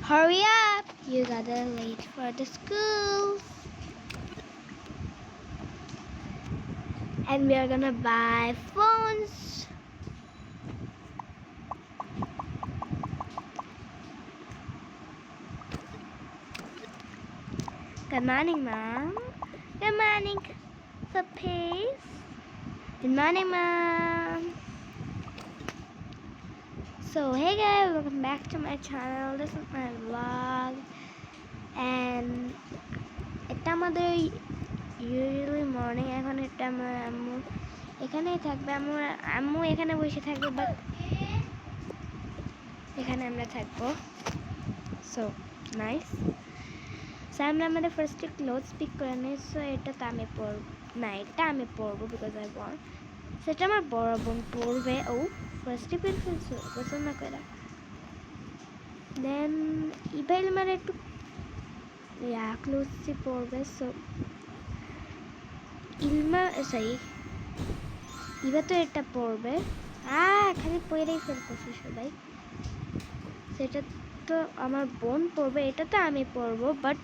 Hurry up! You gotta late for the school. And we are gonna buy phones. Good morning, Mom. Good morning, puppies. Good morning, Mom. So, hey guys, welcome back to my channel. This is my vlog. And এটা আমাদের usually morning. এখন এটা আমার আম্মু এখানেই থাকবে। আম্মু এখানে বসে থাকবে, বাট এখানে আমরা থাকবো। So nice. সো আমরা আমাদের ফার্স্টে ক্লোথস পিক করে নিই। সো এটা তো আমি পরব না, এটা আমি পরবো বিকজ আই ওয়ান্ট। সেটা আমার বড় বোন পরবে। ও ফার্স্টে পিক ফেলছো পছন্দ করে। দেন ইভাইল মানে একটু ক্লোথসই পরবে। সো ইভা তো এটা পরবে। খালি পরেই ফেলতেছি সবাই। সেটা তো আমার বোন পরবে, এটা তো আমি পরবো। বাট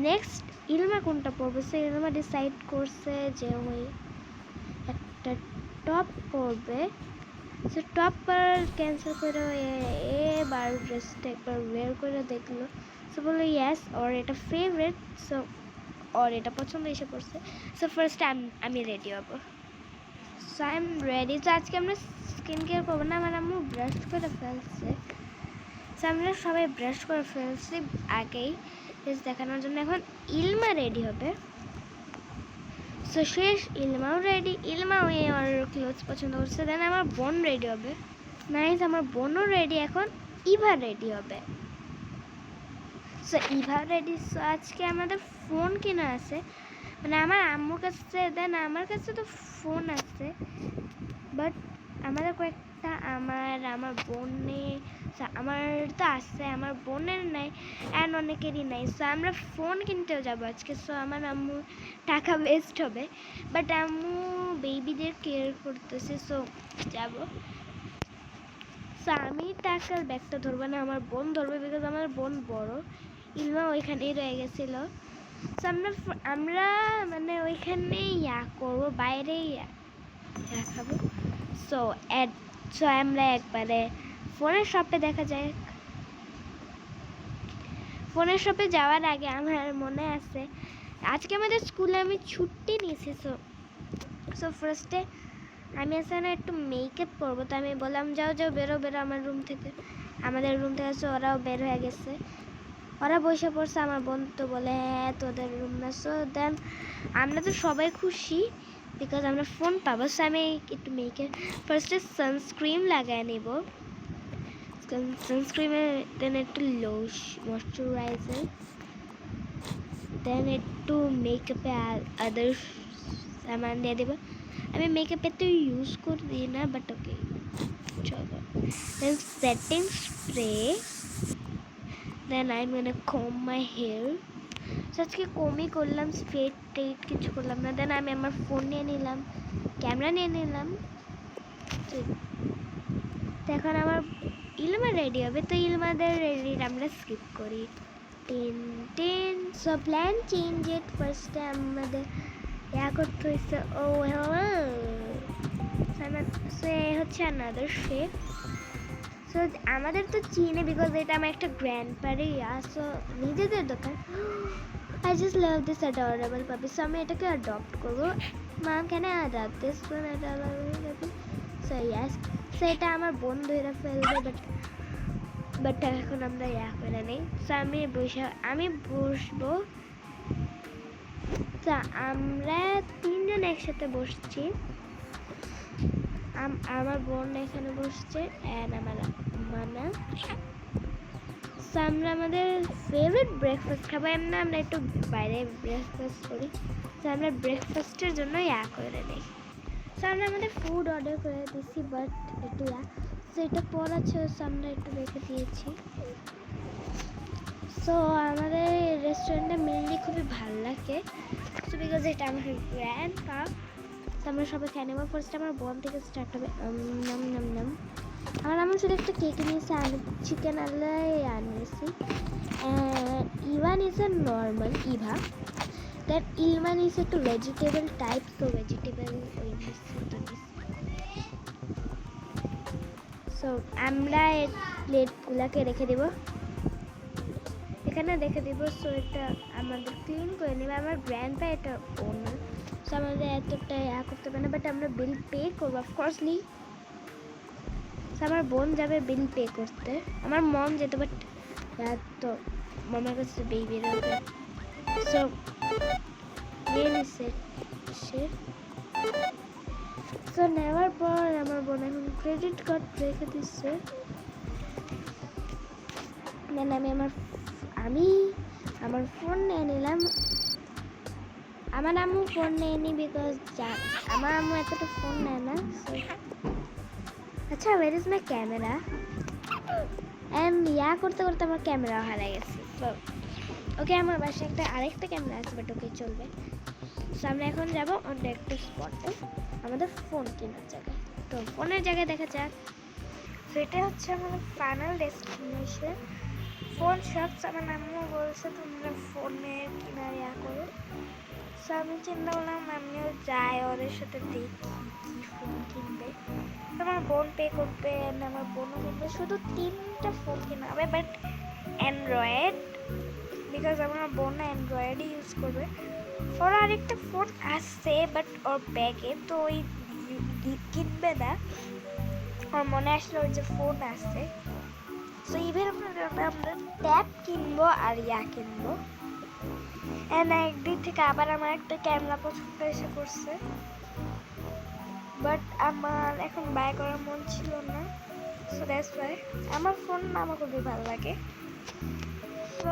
নেক্সট ইলমা কোনটা পরবে? সে ইলমা ডিসাইড করছে যে ওই একটা টপ পরবে। সো টপ পরার ক্যান্সেল করে এবার ড্রেসটা একবার ওয়্যার করে দেখলো। সো বললো ইয়েস, ওর এটা ফেভারিট। সো ওর এটা পছন্দ এসে পড়ছে। সো ফার্স্ট আমি রেডি হবো। So I am ready. তো আজকে আমরা স্কিন কেয়ার করবো না, আমার আম্মু ব্রাশ করে ফেলছে। সো আমরা সবাই ব্রাশ করে ফেলছি আগেই ফেস দেখানোর জন্য। এখন ইলমা রেডি হবে। সো শেষ ইলমাও রেডি। ইলমা ওই ওর ক্লোথস পছন্দ করছে। দেন আমার বোন রেডি হবে। নাইস, আমার বোনও রেডি। এখন ইভা রেডি হবে। So Eva ready. সো আজকে আমাদের ফোন কেনা আছে, মানে আমার আম্মুর কাছে। দেন আমার কাছে তো ফোন আছে, বাট আমাদের কয়েকটা আমার বোনের, আমার তো আছে, আমার বোনের নাই, অ্যান্ড অনেকেরই নাই। সো আমরা ফোন কিনতেও যাবো আজকে। সো আমার আম্মু টাকা ওয়েস্ট হবে, বাট আম্মু বেবিদের কেয়ার করতেছে। সো যাব। সো আমি টাকার ব্যাগটা ধরবো না, আমার বোন ধরবে, বিকজ আমার বোন বড়। ইলমা ওইখানেই রয়ে গেছিলো। সো আমরা মানে ওইখানে করবো, বাইরেই খাবো। সো আমরা একবারে ফোনের শপে দেখা যায়। ফোনের শপে যাওয়ার আগে আমার মনে আছে আজকে আমাদের স্কুলে আমি ছুটি নিয়েছি। সো ফার্স্টে আমি আসলে একটু মেকআপ করবো। তো আমি বললাম যাও বেরো আমার রুম থেকে, আমাদের রুম থেকে। সো ওরাও বের হয়ে গেছে, ওরা বসে পড়ছে। আমার বোন তো বলে হ্যাঁ তোদের রুম না। সো দেন আমরা তো সবাই খুশি বিকজ আমরা ফোন পাবো। সো আমি একটু মেকআপ ফার্স্টে সানস্ক্রিন লাগায় নেব। সানস্ক্রিনে দেন একটু ময়শ্চারাইজার, দেন একটু মেকআপে আদার সামান দিয়ে দেবো। আমি মেকআপে তো ইউজ করি না, বাট ওকে চলো। দেন সেটিং স্প্রে, দেন আই মানে কম মাই হেয়ার। আজকে কমই করলাম, স্ট্রেট ট্রেট কিছু করলাম না। দেন আমি আমার ফোন নিয়ে নিলাম, ক্যামেরা নিয়ে নিলাম। তো এখন আমার ইলমা রেডি হবে। তো ইলমাদের রেডি আমরা স্কিপ করি। So plan changed. ফার্স্টে আমাদের করতে হয়েছে। ও সো হচ্ছে আনাদার শেপ। সো আমাদের তো চিনে বিকজ এটা আমার একটা গ্র্যান্ড প্যারে। সো নিজেদের দোকান। I just love this adorable puppy. So আমি এটাকে অ্যাডপ্ট করবো। Mom, can I adopt this one adorable puppy? So yes. So এটা আমার বোন ধরে ফেলবে, বাট এখন আমরা করে নেই। সো আমি বসবো। তো আমরা তিনজন একসাথে বসছি। আমার বোন এখানে বসছে অ্যান্ড আমার মানা। সো আমরা আমাদের ফেভারিট ব্রেকফাস্ট খাবো। আমরা একটু বাইরে ব্রেকফাস্ট করি। তো আমরা ব্রেকফাস্টের জন্য করে নিই। সো আমরা আমাদের ফুড অর্ডার করে দিয়েছি, বাট একটু সো এটা পড়াচ্ছে। সো আমরা একটু রেখে দিয়েছি। সো আমাদের রেস্টুরেন্টটা মেনলি খুবই ভালো লাগে। সো বিকজ এটা আমার গ্র্যান্ড পা। তো আমরা সবাই খেয়ে নেবো। ফার্স্ট আমার বোন থেকে স্টার্ট হবে। নাম আমার আম্মু শুধু একটা কেক নিয়েছে, আমি চিকেন আলাই আনিয়েছি। Evan is a normal Eva, that ইলমান ইজ একটু ভেজিটেবল টাইপ, তো ভেজিটেবল ওই সো আমরা এই প্লেটগুলোকে রেখে দেব এখানে, রেখে দেব। সো এটা আমাদের ক্লিন করে নেবে। আমার গ্র্যান্ডপা এটা ওনার, সো আমাদের এতটা করতে পারে না, বাট আমরা বিল পে করবো অফকোর্সলি। আমার বোন যাবে বিল পে করতে, আমার মম যেতে, বাট তো মামার কাছে বেবি রয়েছে। সো নিয়ে নিচ্ছে সে। সো নেওয়ার পর আমার বোন এখন ক্রেডিট কার্ড রেখে দিচ্ছে। দেন আমি আমার ফোন নিয়ে নিলাম। আমার আম্মু ফোন নেয়নি বিকজ আমার আম্মু এতটা ফোন নেয় না। আচ্ছা, where is my camera? And করতে করতে আমার ক্যামেরা হারিয়ে গেছে। ওকে, আমার বাসায় একটা আরেকটা ক্যামেরা আছে, বাট ওকে চলবে। সো আমরা এখন যাবো অন্য একটা স্পটে, আমাদের ফোন কেনার জায়গায়। তো ফোনের জায়গায় দেখা যাক। সো এটা হচ্ছে আমাদের ফাইনাল ডেস্টিনেশন, ফোন শপ। আমার আম্মু বলছে তোমরা ফোনে কিনা করো। সো আমি চিন্তা করলাম আমিও যাই ওদের সাথে, দেখি কি ফোন কিনবে। আমার বোন পে করবে, আমার বোনও কিনবে। শুধু 3টা ফোন কেনা হবে, বাট অ্যান্ড্রয়েড, বিকজ আমার বোন অ্যান্ড্রয়েডই ইউজ করবে। ওর আরেকটা ফোন আসছে বাট ওর ব্যাগে, তো ওই কিনবে না। ওর মনে আসলে ওই যে ফোন আসছে। সো ইভেন আমরা ট্যাব কিনবো আর কিনবো। অ্যান্ড একদিক থেকে আবার আমার একটা ক্যামেরা পছন্দ এসে করছে, বাট আমার এখন বাই করার মন ছিল না। সো দ্যাটস ওয়াই আমার ফোন আমার খুবই ভালো লাগে। সো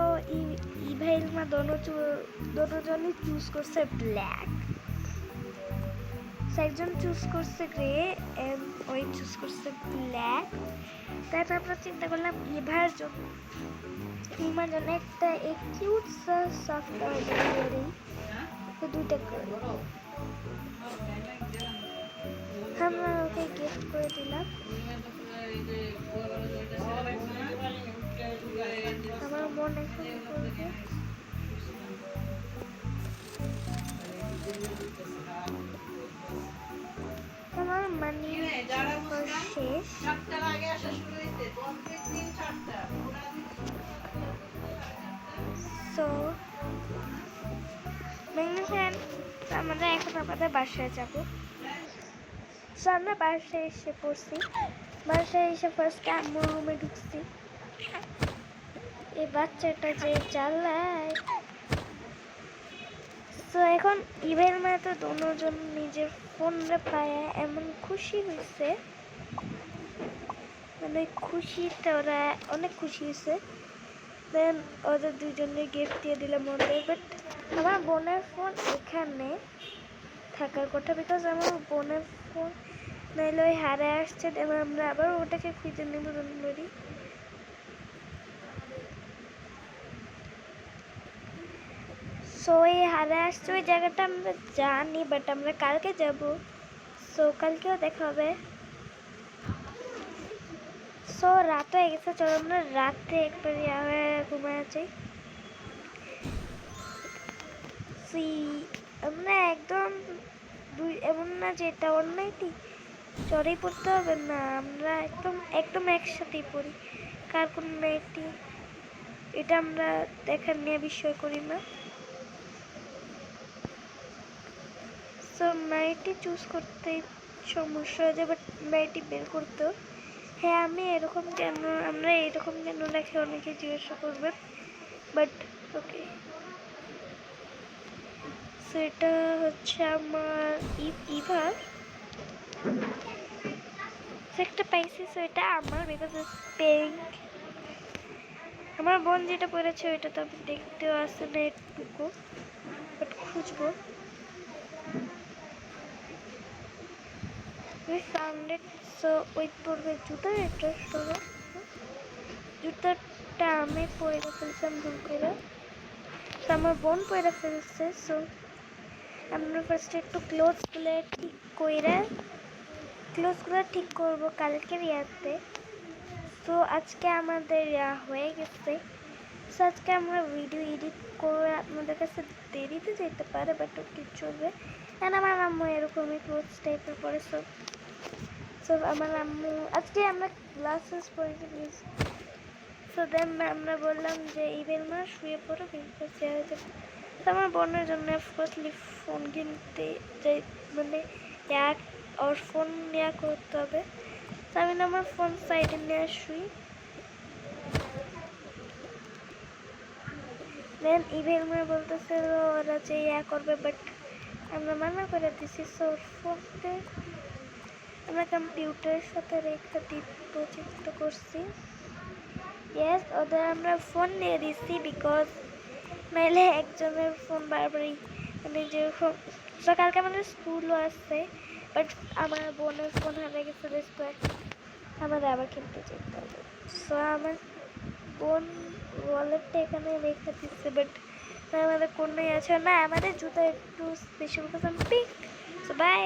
ইভা ইলমা দোনোজনই চুজ করছে ব্ল্যাক। একজন চুজ করছে গ্রে, ওই চুজ করছে ব্ল্যাক। তারপর আমরা চিন্তা করলাম ইভার জন্য একটা কিউট সফটওয়্যার ডেলিভারি, তো 2টা করে আমরা ওকে গিফট করে দিলাম। আমার মন এখন করবে। আমার মানি শেষ। সো আমরা এখন আমাদের বাসায় যাব। সো আমরা বাসায় এসে পড়ছি। বাসায় এসে ফার্স্টে আম্মুর রুমে ঢুকছি। এই বাচ্চাটা যে চালায়। তো এখন ইভের মা তো দুজন নিজের ফোনটা পায় এমন খুশি হয়েছে, মানে খুশিতে ওরা অনেক খুশি হয়েছে। দেন ওদের দুজনের গিফট দিয়ে দিলাম ওদের। বাট আমার বোনের ফোন এখানে থাকার কথা, বিকজ আমার বোনের ফোন নাইলে ওই হারে আসছে। এবার আমরা আবার ওটাকে খুঁজে নেব করি। সো এই হারে আসছে ওই জায়গাটা আমরা জানি, বাট আমরা কালকে যাব। সো কালকেও দেখা হবে। সো রাত হয়ে গেছে, চলো আমরা রাতে একবার ঘুমায় আছি। আমরা একদম এমন না যে এটা অন্যায়টি চড়েই পড়তে হবে না, আমরা একদম একসাথেই পড়ি। কার কোন নাইটি এটা আমরা দেখার নিয়ে বিষয় করি না। সো নাইটি চুজ করতে সমস্যা হয়ে যায়, বাট নাইটি বের করতেও। হ্যাঁ, আমরা এরকম কেন রাখি অনেকে জিজ্ঞাসা করবেন, বাট ওকে। সো এটা হচ্ছে আমার ইভা একটা পাইছি। সো এটা আমার, বিকজ ইটস পিঙ্ক। আমার বোন যেটা পরেছে ওইটা তো আমি দেখতেও আসে না একটুকু, বাট খুঁজবো। সো ওই পড়বে জুতার একটা সরো, জুতাটা আমি পরে ফেলছিলাম ভুল করে। তো আমার বোন পরে ফেলছে। সো আমরা ফার্স্টে একটু ক্লোথসগুলো ঠিক করে ক্লোজগুলো ঠিক করব কালকের ইয়াতে। তো আজকে আমাদের হয়ে গেছে। সো আজকে আমরা ভিডিও এডিট করে আপনাদের কাছে দেরিতে যেতে পারে, বাট ওকে চলবে। কারণ আমার আম্মু এরকমই ক্লোজ টাইপের পরে। সো আমার আম্মু আজকে আমরা গ্লাসেস পরেছি প্লিজ। সো দেন আমরা বললাম যে ইভেল মা শুয়ে পড়ো, বিকজ তো আমার বোনের জন্য অফকোর্সলি ফোন কিনতে যাই, মানে এক ওর ফোন নেওয়া করতে হবে। তো আমি আমার ফোন সাইডে নিয়ে শুই। দেন ইভেল মা বলতেছে ওরা যে করবে, বাট আমরা মানা করে দিছি। সো ওর ফোনটা আমরা কম্পিউটারের সাথে রেখে ডিপোজিট করছি। ইয়েস, ওদের আমরা ফোন নিয়ে দিচ্ছি বিকজ নাইলে একজনের ফোন বারবারই মানে যেরকম। কালকে আমাদের স্কুলও আছে, বাট আমার বোনের ফোন হারিয়ে গেছে, আমাদের আবার কিনতে যেতে হবে। সো আমার বোন ওয়ালেটটা এখানে রেখে দিচ্ছে, বাট আমাদের কোনোই আছে না। আমাদের জুতো একটু স্পেশাল পিঙ্ক। So by.